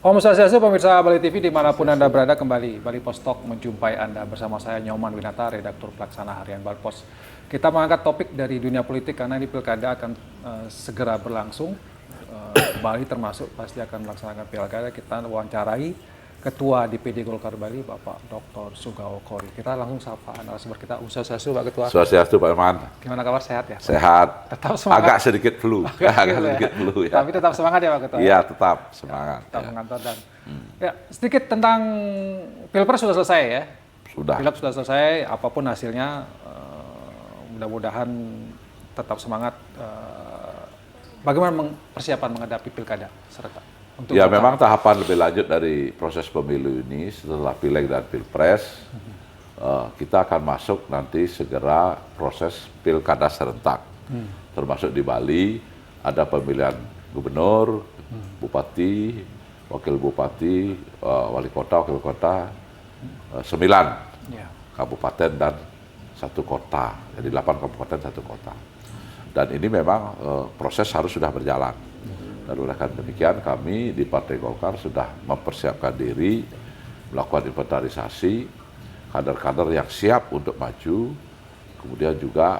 Om Swastiastu, pemirsa Bali TV dimanapun Anda berada, kembali Bali Post Talk menjumpai Anda bersama saya Nyoman Winata, redaktur pelaksana harian Bali Post. Kita mengangkat topik dari dunia politik karena di pilkada akan segera berlangsung. Bali termasuk pasti akan melaksanakan pilkada. Kita wawancarai Ketua DPD Golkar Bali, Bapak Dr. Sugao Khoury. Kita langsung sapa narasumber kita. Om Swastiastu, Pak Ketua. Swastiastu, Pak Iman. Gimana kabar, sehat ya? Sehat. Tetap semangat. Agak sedikit flu. Sedikit flu ya. Tapi tetap semangat ya Pak Ketua? Iya, tetap semangat. Tetap mengantar dan ya, sedikit tentang Pilpres sudah selesai ya? Sudah. Pilpres sudah selesai, apapun hasilnya, mudah-mudahan tetap semangat. Bagaimana persiapan menghadapi pilkada serentak? Ya memang tahapan lebih lanjut dari proses pemilu ini setelah pileg dan pilpres, kita akan masuk nanti segera proses pilkada serentak. Termasuk di Bali ada pemilihan gubernur, bupati, wakil bupati, wali kota, wakil kota, 9 kabupaten dan 1 kota. Jadi 8 kabupaten, 1 kota. Dan ini memang proses harus sudah berjalan. Dan oleh karena demikian kami di Partai Golkar sudah mempersiapkan diri, melakukan inventarisasi, kader-kader yang siap untuk maju, kemudian juga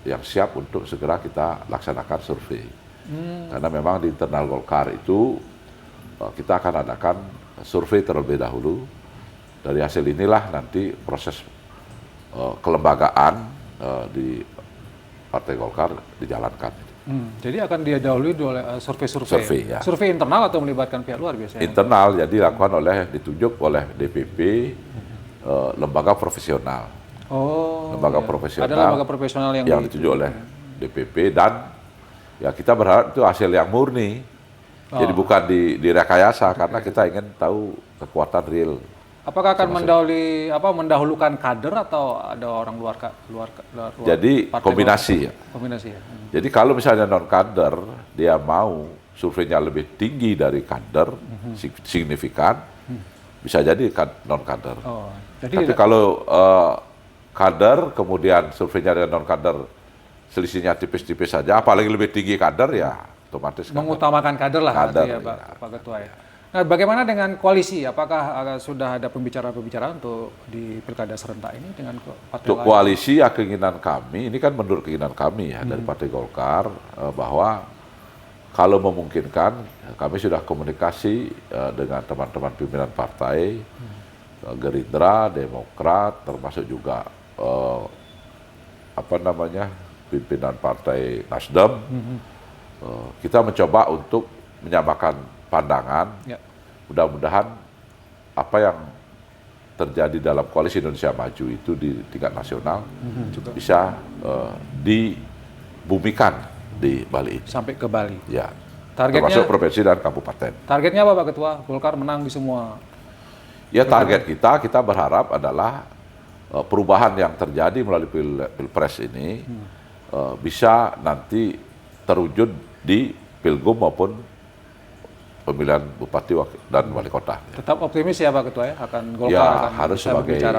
yang siap untuk segera kita laksanakan survei. Karena memang di internal Golkar itu kita akan adakan survei terlebih dahulu. Dari hasil inilah nanti proses kelembagaan di Partai Golkar dijalankan. Jadi akan didahului oleh survei. Ya. Survei internal atau melibatkan pihak luar biasanya? Internal, jadi ditunjuk oleh DPP, lembaga profesional. Lembaga profesional. Ada lembaga profesional yang ditunjuk oleh DPP dan ya kita berharap itu hasil yang murni. Jadi bukan direkayasa karena kita ingin tahu kekuatan real. Apakah akan mendahulukan kader atau ada orang luar Jadi kombinasi ya. Kombinasi ya. Jadi kalau misalnya non kader dia mau surveinya lebih tinggi dari kader signifikan, bisa jadi non kader. Tapi kalau kader kemudian surveinya dengan non kader selisihnya tipis-tipis saja, apalagi lebih tinggi kader ya otomatis mengutamakan kader lah kader, ya, Pak Ketua ya. Nah, bagaimana dengan koalisi? Apakah sudah ada pembicaraan-pembicaraan untuk di pilkada serentak ini dengan partai untuk lain? koalisi ya keinginan kami, ini kan menurut keinginan kami ya dari Partai Golkar bahwa kalau memungkinkan kami sudah komunikasi dengan teman-teman pimpinan partai Gerindra, Demokrat, termasuk juga pimpinan partai Nasdem. Kita mencoba untuk menyamakan pandangan. Mudah-mudahan apa yang terjadi dalam koalisi Indonesia Maju itu di tingkat nasional juga bisa dibumikan di Bali. Sampai ke Bali. Ya. Targetnya, termasuk provinsi dan kabupaten. Targetnya apa Pak Ketua? Golkar menang di semua. Ya target kita berharap adalah perubahan yang terjadi melalui pilpres ini bisa nanti terwujud di pilgub maupun pemilihan bupati dan wali kota. Tetap optimis ya Pak Ketua ya akan Golkar ya, akan harus bisa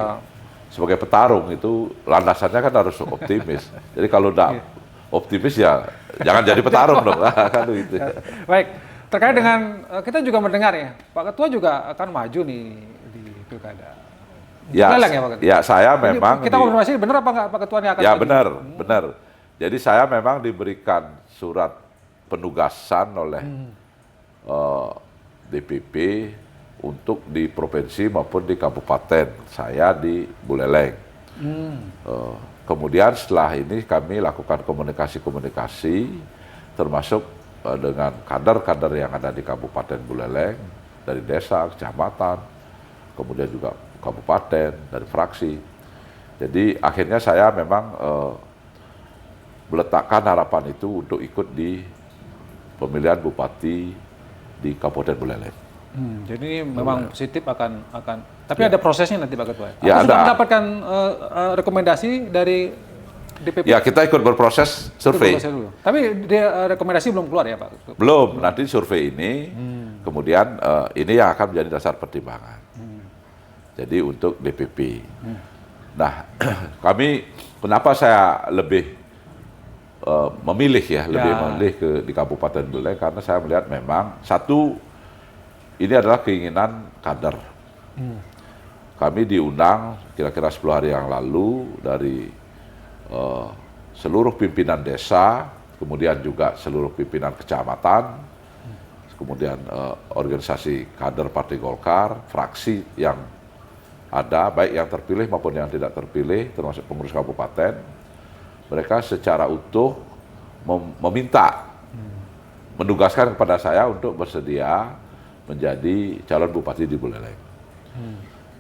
sebagai petarung itu landasannya kan harus optimis. Jadi kalau tidak optimis ya jangan jadi petarung dong. Kan gitu. Baik, terkait dengan kita juga mendengar ya Pak Ketua juga akan maju nih di pilkada. Ya, ya Pak Ketua? Ya saya memang kita konfirmasi benar apa nggak Pak Ketua ini akan ya benar. Jadi saya memang diberikan surat penugasan oleh DPP untuk di provinsi maupun di kabupaten. Saya di Buleleng. Kemudian setelah ini kami lakukan komunikasi termasuk dengan kader-kader yang ada di Kabupaten Buleleng, dari desa, kecamatan, kemudian juga kabupaten, dari fraksi. Jadi akhirnya saya memang meletakkan harapan itu untuk ikut di pemilihan bupati di Kabupaten Buleleng. Jadi memang positif akan. Tapi ada prosesnya nanti Pak Ketua. Ya, sudah mendapatkan rekomendasi dari DPP. Ya kita ikut berproses survei. Tapi rekomendasi belum keluar ya Pak? Belum. Nanti survei ini, kemudian ini yang akan menjadi dasar pertimbangan. Jadi untuk DPP. Nah, kami kenapa saya lebih memilih di Kabupaten Buleleng karena saya melihat memang satu ini adalah keinginan kader. Kami diundang kira-kira 10 hari yang lalu dari seluruh pimpinan desa, kemudian juga seluruh pimpinan kecamatan, kemudian organisasi kader Partai Golkar, fraksi yang ada, baik yang terpilih maupun yang tidak terpilih, termasuk pengurus kabupaten. Mereka secara utuh meminta, menugaskan kepada saya untuk bersedia menjadi calon bupati di Buleleng.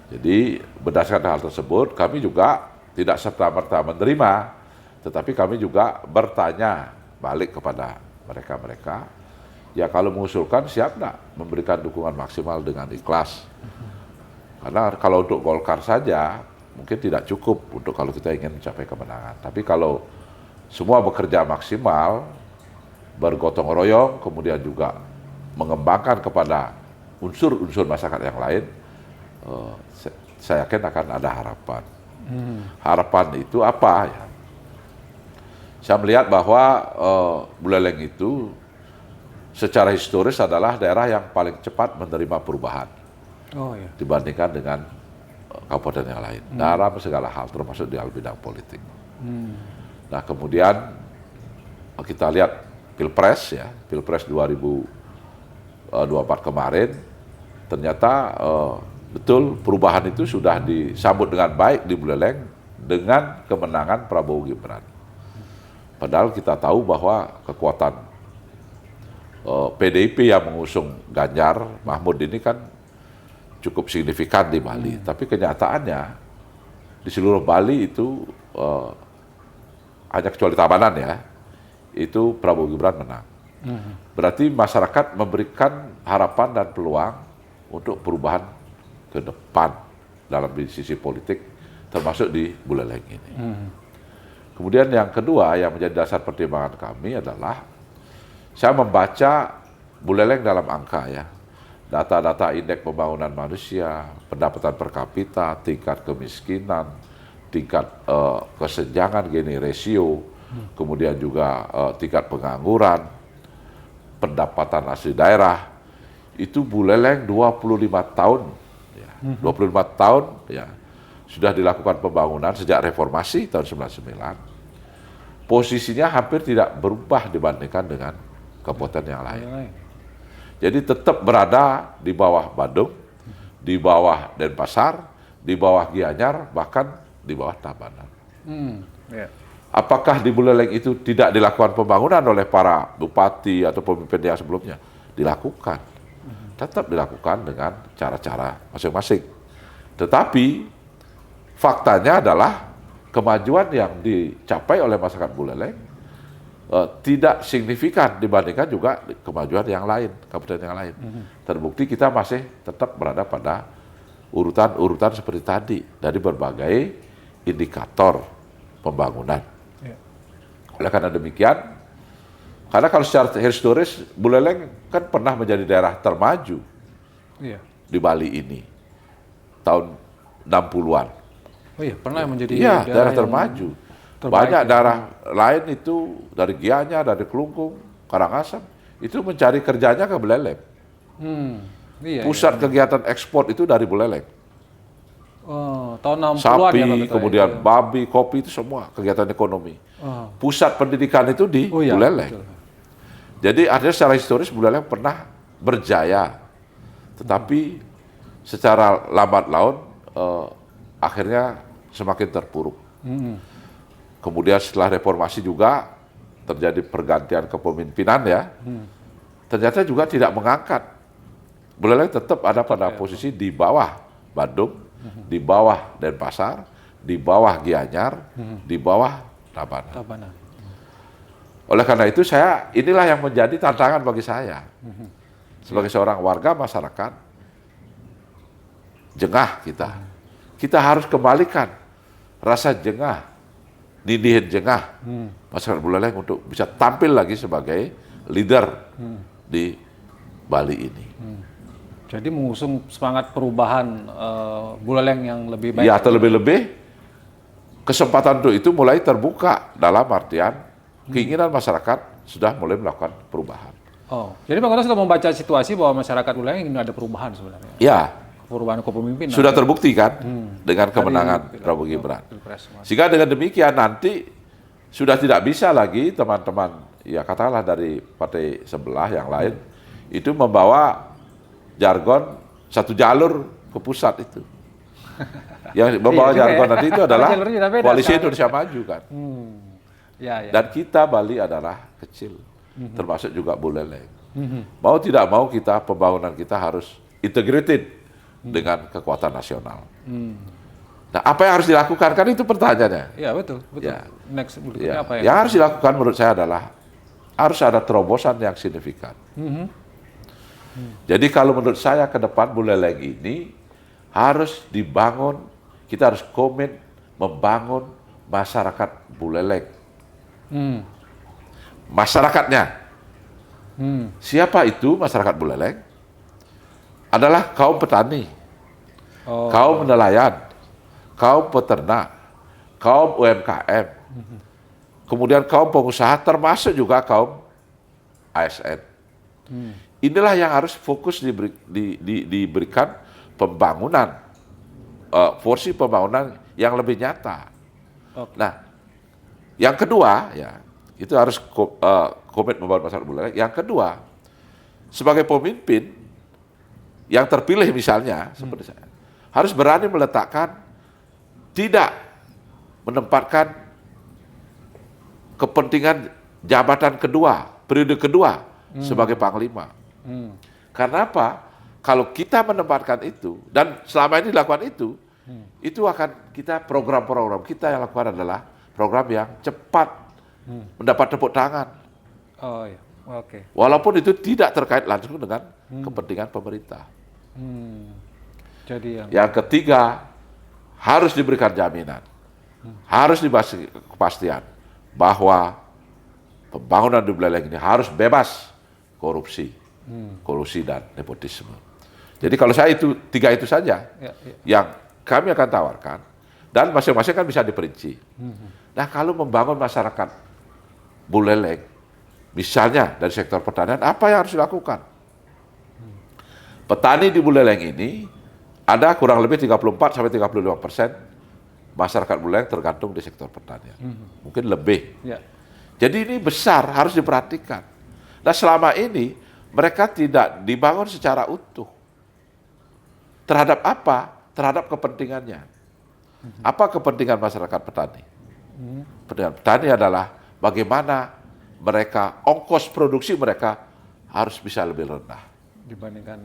Jadi berdasarkan hal tersebut, kami juga tidak serta-merta menerima, tetapi kami juga bertanya balik kepada mereka-mereka, ya kalau mengusulkan siap nggak memberikan dukungan maksimal dengan ikhlas. Karena kalau untuk Golkar saja mungkin tidak cukup untuk kalau kita ingin mencapai kemenangan. Tapi kalau semua bekerja maksimal, bergotong royong, kemudian juga mengembangkan kepada unsur-unsur masyarakat yang lain, saya yakin akan ada harapan. Harapan itu apa ya? Saya melihat bahwa Buleleng itu secara historis adalah daerah yang paling cepat menerima perubahan dibandingkan dengan kabupaten yang lain dalam segala hal, termasuk di bidang politik. Nah kemudian kita lihat Pilpres ya, Pilpres 2024 kemarin, ternyata betul perubahan itu sudah disambut dengan baik di Buleleng dengan kemenangan Prabowo Gibran. Padahal kita tahu bahwa kekuatan PDIP yang mengusung Ganjar Mahfud ini kan cukup signifikan di Bali. Tapi kenyataannya di seluruh Bali itu hanya kecuali Tabanan ya, itu Prabowo Gibran menang. Berarti masyarakat memberikan harapan dan peluang untuk perubahan ke depan dalam sisi politik, termasuk di Buleleng ini. Kemudian yang kedua yang menjadi dasar pertimbangan kami adalah saya membaca Buleleng dalam angka ya, data-data indeks pembangunan manusia, pendapatan per kapita, tingkat kemiskinan, tingkat kesenjangan Gini ratio, kemudian juga tingkat pengangguran, pendapatan asli daerah, itu Buleleng 25 tahun, ya, 25 tahun ya, sudah dilakukan pembangunan sejak reformasi tahun 99, posisinya hampir tidak berubah dibandingkan dengan kabupaten yang lain. Jadi tetap berada di bawah Badung, di bawah Denpasar, di bawah Gianyar, bahkan di bawah Tabanan. Apakah di Buleleng itu tidak dilakukan pembangunan oleh para bupati atau pemimpin yang sebelumnya? Dilakukan. Tetap dilakukan dengan cara-cara masing-masing. Tetapi faktanya adalah kemajuan yang dicapai oleh masyarakat Buleleng tidak signifikan dibandingkan juga kemajuan yang lain, kabupaten yang lain. Terbukti kita masih tetap berada pada urutan-urutan seperti tadi dari berbagai indikator pembangunan. Oleh karena demikian, karena kalau secara historis Buleleng kan pernah menjadi daerah termaju di Bali ini tahun 60-an. Oh iya, pernah menjadi daerah termaju. Banyak daerah lain itu dari Gianyar, dari Kelungkung, Karangasem, itu mencari kerjanya ke Buleleng. Pusat kegiatan ekspor itu dari Buleleng. Tahun 60-an sapi, ya, kemudian babi, kopi, itu semua kegiatan ekonomi. Pusat pendidikan itu di Buleleng. Betul. Jadi artinya secara historis Buleleng pernah berjaya, tetapi secara lambat laun akhirnya semakin terpuruk. Kemudian setelah reformasi juga terjadi pergantian kepemimpinan ya, ternyata juga tidak mengangkat. Buleleng tetap ada pada posisi di bawah Bandung, di bawah Denpasar, di bawah Gianyar, di bawah Tabanan. Oleh karena itu inilah yang menjadi tantangan bagi saya sebagai seorang warga masyarakat jengah kita harus kembalikan rasa jengah, didihin jengah masyarakat Buleleng untuk bisa tampil lagi sebagai leader di Bali ini. Jadi mengusung semangat perubahan Buleleng yang lebih baik. Ya, terlebih-lebih kesempatan untuk itu mulai terbuka dalam artian keinginan masyarakat sudah mulai melakukan perubahan. Oh, jadi Bang Kota sudah membaca situasi bahwa masyarakat Buleleng ingin ada perubahan sebenarnya. Ya, Perubahan kepemimpinan. sudah terbukti kan dengan kemenangan Prabowo Gibran. Sehingga dengan demikian nanti sudah tidak bisa lagi teman-teman, ya katakanlah dari partai sebelah yang lain, itu membawa jargon satu jalur ke pusat itu. Yang membawa jargon nanti itu adalah Koalisi Indonesia Maju kan. Ya. Dan kita Bali adalah kecil, termasuk juga Buleleng. Mau tidak mau kita, pembangunan kita harus integrated dengan kekuatan nasional. Nah, apa yang harus dilakukan kan itu pertanyaannya. Ya betul. Ya. Next berikutnya apa Yang harus dilakukan menurut saya adalah harus ada terobosan yang signifikan. Jadi kalau menurut saya ke depan Buleleng ini harus dibangun, kita harus komit membangun masyarakat Buleleng. Masyarakatnya. Siapa itu masyarakat Buleleng? Adalah kaum petani, kaum nelayan, kaum peternak, kaum UMKM, kemudian kaum pengusaha, termasuk juga kaum ASN. Inilah yang harus fokus diberikan pembangunan, porsi pembangunan yang lebih nyata. Nah, yang kedua, ya itu harus komit membangun masyarakat Buleleng. Yang kedua, sebagai pemimpin yang terpilih misalnya, seperti saya, harus berani meletakkan, tidak menempatkan kepentingan jabatan kedua, periode kedua sebagai panglima. Karena apa? Kalau kita menempatkan itu, dan selama ini dilakukan itu akan kita program-program kita yang lakukan adalah program yang cepat mendapat tepuk tangan. Oh iya, oke. Walaupun itu tidak terkait langsung dengan kepentingan pemerintah. Jadi yang ketiga, harus diberikan jaminan, harus diberi kepastian bahwa pembangunan di Buleleng ini harus bebas korupsi, kolusi dan nepotisme. Jadi kalau saya itu tiga itu saja yang kami akan tawarkan, dan masing-masing kan bisa diperinci. Nah, kalau membangun masyarakat Buleleng, misalnya dari sektor pertanian, apa yang harus dilakukan? Petani di Buleleng ini ada kurang lebih 34-35% masyarakat Buleleng tergantung di sektor pertanian. Mungkin lebih. Jadi ini besar, harus diperhatikan. Nah, selama ini mereka tidak dibangun secara utuh. Terhadap apa? Terhadap kepentingannya. Apa kepentingan masyarakat petani? Kepentingan petani adalah bagaimana mereka, ongkos produksi mereka harus bisa lebih rendah dibandingkan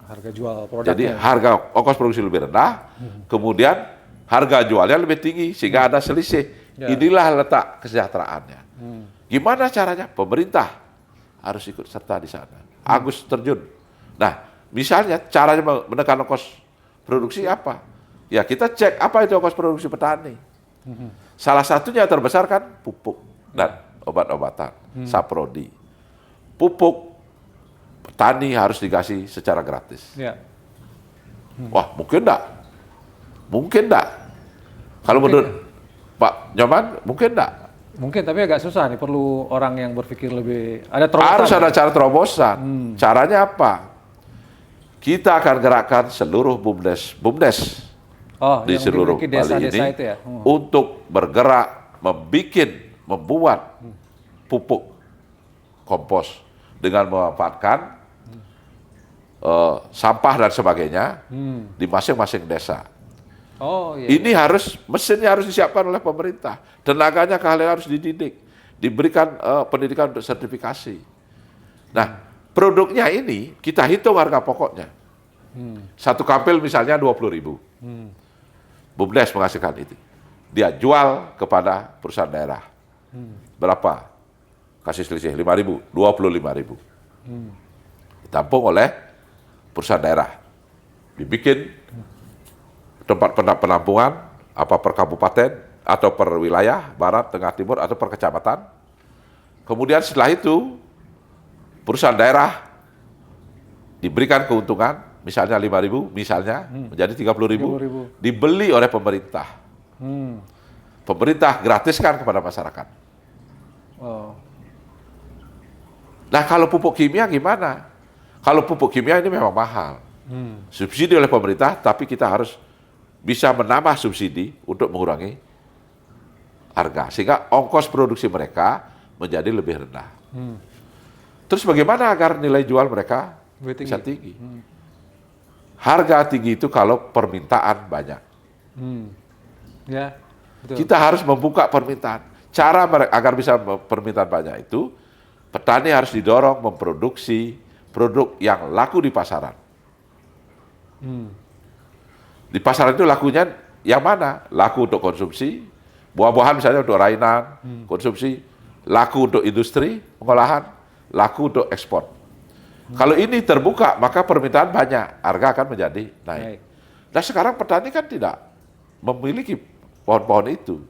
harga jual produknya. Jadi harga ongkos produksi lebih rendah, kemudian harga jualnya lebih tinggi sehingga ada selisih. Inilah letak kesejahteraannya. Gimana caranya? Pemerintah harus ikut serta di sana. Agus terjun. Nah, misalnya caranya menekan ongkos produksi apa? Ya kita cek apa itu ongkos produksi petani. Salah satunya terbesar kan pupuk dan obat-obatan, saprodi. Pupuk petani harus dikasih secara gratis. Wah, mungkin enggak? Mungkin enggak? Kalau menurut Pak Nyoman, mungkin enggak? Mungkin, tapi agak susah nih, perlu orang yang berpikir lebih, ada terobosan. Harus ada cara terobosan. Caranya apa? Kita akan gerakkan seluruh BUMDes di seluruh Bali ini itu ya? untuk bergerak membuat pupuk kompos dengan memanfaatkan sampah dan sebagainya di masing-masing desa. Ini mesinnya harus disiapkan oleh pemerintah, tenaganya kalian harus dididik, diberikan pendidikan untuk sertifikasi. Nah, produknya ini kita hitung harga pokoknya. Satu kampil misalnya 20.000. BUMDes menghasilkan itu. Dia jual kepada perusahaan daerah. Berapa? Kasih selisih 5.000, 25.000. Ditampung oleh perusahaan daerah. Dibikin tempat penampungan, apa per kabupaten, atau per wilayah, barat, tengah, timur, atau per kecamatan. Kemudian setelah itu, perusahaan daerah diberikan keuntungan, misalnya 5.000, misalnya, menjadi 30.000, dibeli oleh pemerintah. Pemerintah gratiskan kepada masyarakat. Nah kalau pupuk kimia gimana? Kalau pupuk kimia ini memang mahal. Subsidi oleh pemerintah, tapi kita harus bisa menambah subsidi untuk mengurangi harga. Sehingga ongkos produksi mereka menjadi lebih rendah. Terus bagaimana agar nilai jual mereka bisa tinggi? Harga tinggi itu kalau permintaan banyak. Ya, betul. Kita harus membuka permintaan. Cara agar bisa permintaan banyak itu, petani harus didorong memproduksi produk yang laku di pasaran. Di pasaran itu lakunya yang mana? Laku untuk konsumsi, buah-buahan misalnya untuk rainan, konsumsi, laku untuk industri, pengolahan, laku untuk ekspor. Kalau ini terbuka, maka permintaan banyak, harga akan menjadi naik. Nah sekarang petani kan tidak memiliki pohon-pohon itu.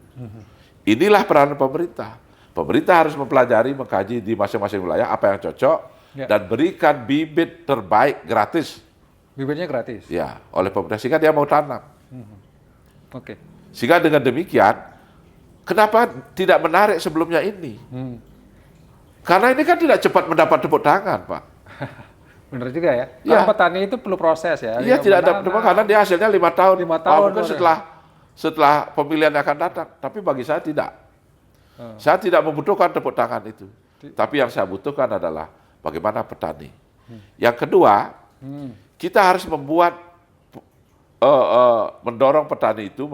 Inilah peranan pemerintah. Pemerintah harus mempelajari, mengkaji di masing-masing wilayah apa yang cocok, dan berikan bibit terbaik gratis. Bibitnya gratis? Ya, oleh pemerintah, sehingga dia mau tanam. Oke. Sehingga dengan demikian, kenapa tidak menarik sebelumnya ini? Karena ini kan tidak cepat mendapat tepuk tangan, Pak. Benar juga ya. Ya. Karena petani itu perlu proses ya. Iya, tidak ada tepuk karena dia hasilnya 5 tahun. 5 tahun. Mungkin setelah pemilihan akan datang. Tapi bagi saya tidak. Saya tidak membutuhkan tepuk tangan itu. Tapi yang saya butuhkan adalah bagaimana petani. Yang kedua, kita harus mendorong petani itu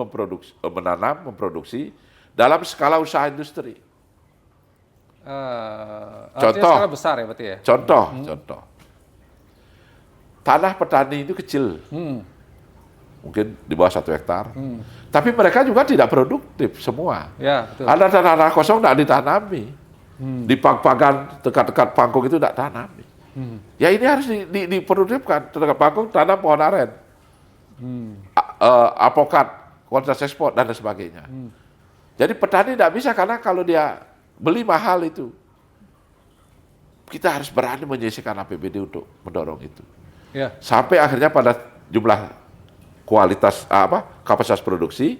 menanam, memproduksi dalam skala usaha industri. Contoh, skala besar ya berarti ya? Contoh. Tanah petani itu kecil, mungkin di bawah 1 hektar. Tapi mereka juga tidak produktif semua. Ya, betul. Ada tanah kosong tidak ditanami. Di pang-pangan dekat-dekat pangkung itu tidak tanami. Ya ini harus diproduktifkan. Dekat pangkung tanam pohon aren, apokat, kualitas ekspor dan sebagainya. Jadi petani tidak bisa karena kalau dia beli mahal itu. Kita harus berani menyisihkan APBD untuk mendorong itu. Ya. Sampai akhirnya pada jumlah kualitas kapasitas produksi,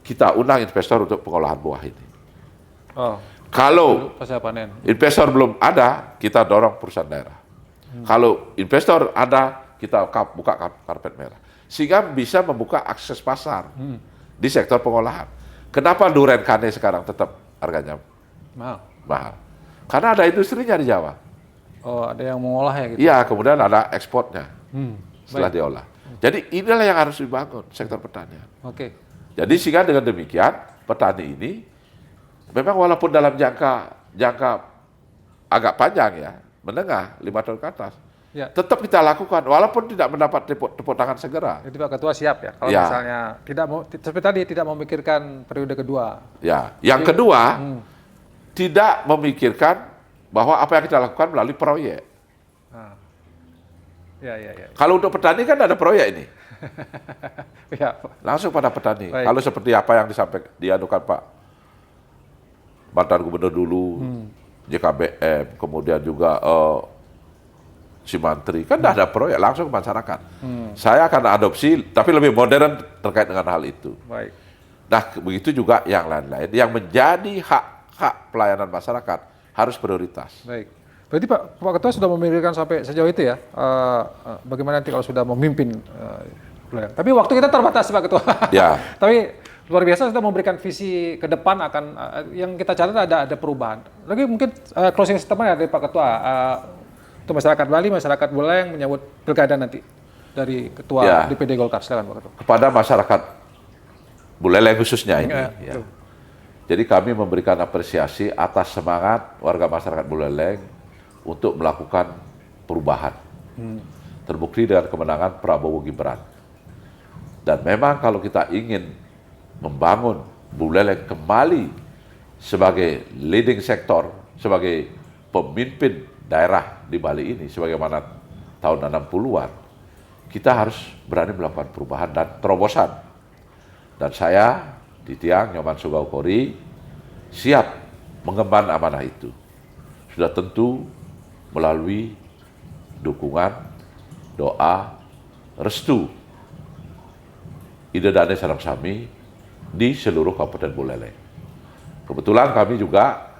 kita undang investor untuk pengolahan buah ini. Kalau pasca panen. investor belum ada, kita dorong perusahaan daerah. Kalau investor ada, kita buka karpet merah. Sehingga bisa membuka akses pasar di sektor pengolahan. Kenapa durian kane sekarang tetap harganya mahal? Karena ada industrinya di Jawa. Oh, ada yang mengolah ya gitu? Iya, kemudian ada ekspornya setelah diolah. Jadi inilah yang harus dibangun sektor pertanian. Oke. Jadi sehingga dengan demikian petani ini memang walaupun dalam jangka agak panjang ya, menengah 5 tahun ke atas, tetap kita lakukan walaupun tidak mendapat tepuk tangan segera. Jadi Pak Ketua siap ya kalau misalnya tidak mau seperti tadi tidak memikirkan periode kedua. Ya. Yang kedua tidak memikirkan bahwa apa yang kita lakukan melalui proyek. Ya. Kalau untuk petani kan ada proyek ini. Ya. Langsung pada petani. Baik. Kalau seperti apa yang diadukan Pak mantan gubernur dulu, JKBM, kemudian juga si Mantri, kan ada proyek langsung ke masyarakat. Saya akan adopsi, tapi lebih modern terkait dengan hal itu. Baik. Nah, begitu juga yang lain-lain, yang menjadi hak pelayanan masyarakat harus prioritas. Baik. Berarti Pak Ketua sudah memikirkan sampai sejauh itu ya, bagaimana nanti kalau sudah memimpin pelayanan. Tapi waktu kita terbatas Pak Ketua. Ya. Tapi luar biasa sudah memberikan visi ke depan akan yang kita catat ada perubahan. Lagi mungkin closing statement dari Pak Ketua untuk masyarakat Bali, masyarakat Buleleng menyambut pilkada nanti dari Ketua DPD Golkar. Silakan Pak Ketua. Kepada masyarakat Buleleng khususnya ini. Jadi kami memberikan apresiasi atas semangat warga masyarakat Buleleng untuk melakukan perubahan. Terbukti dengan kemenangan Prabowo Gibran. Dan memang kalau kita ingin membangun Buleleng kembali sebagai leading sektor, sebagai pemimpin daerah di Bali ini, sebagaimana tahun 60-an, kita harus berani melakukan perubahan dan terobosan. Dan saya, Titiang Nyoman Sugaukori, siap mengemban amanah itu. Sudah tentu melalui dukungan, doa, restu Ida Dane Sarang Sami di seluruh Kabupaten Buleleng. Kebetulan kami juga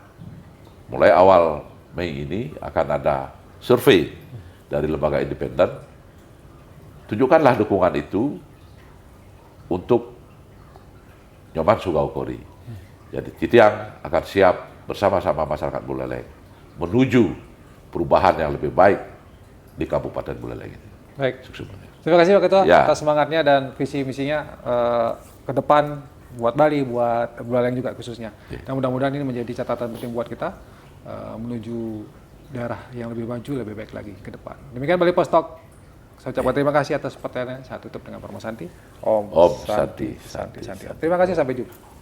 mulai awal Mei ini akan ada survei dari lembaga independen. Tunjukkanlah dukungan itu untuk Nyoman Sugaukori. Jadi Citiang akan siap bersama-sama masyarakat Buleleng menuju perubahan yang lebih baik di Kabupaten Buleleng ini. Baik. Sukses. Terima kasih Pak Ketua Ya. atas semangatnya dan visi misinya ke depan buat Bali, buat Buleleng juga khususnya. Dan mudah-mudahan ini menjadi catatan penting buat kita menuju daerah yang lebih maju, lebih baik lagi ke depan. Demikian Bali Post Talk. Saya ucapkan terima kasih atas pertanyaannya. Saya tutup dengan Parmo Santi. Om Santi. Terima kasih, sampai jumpa.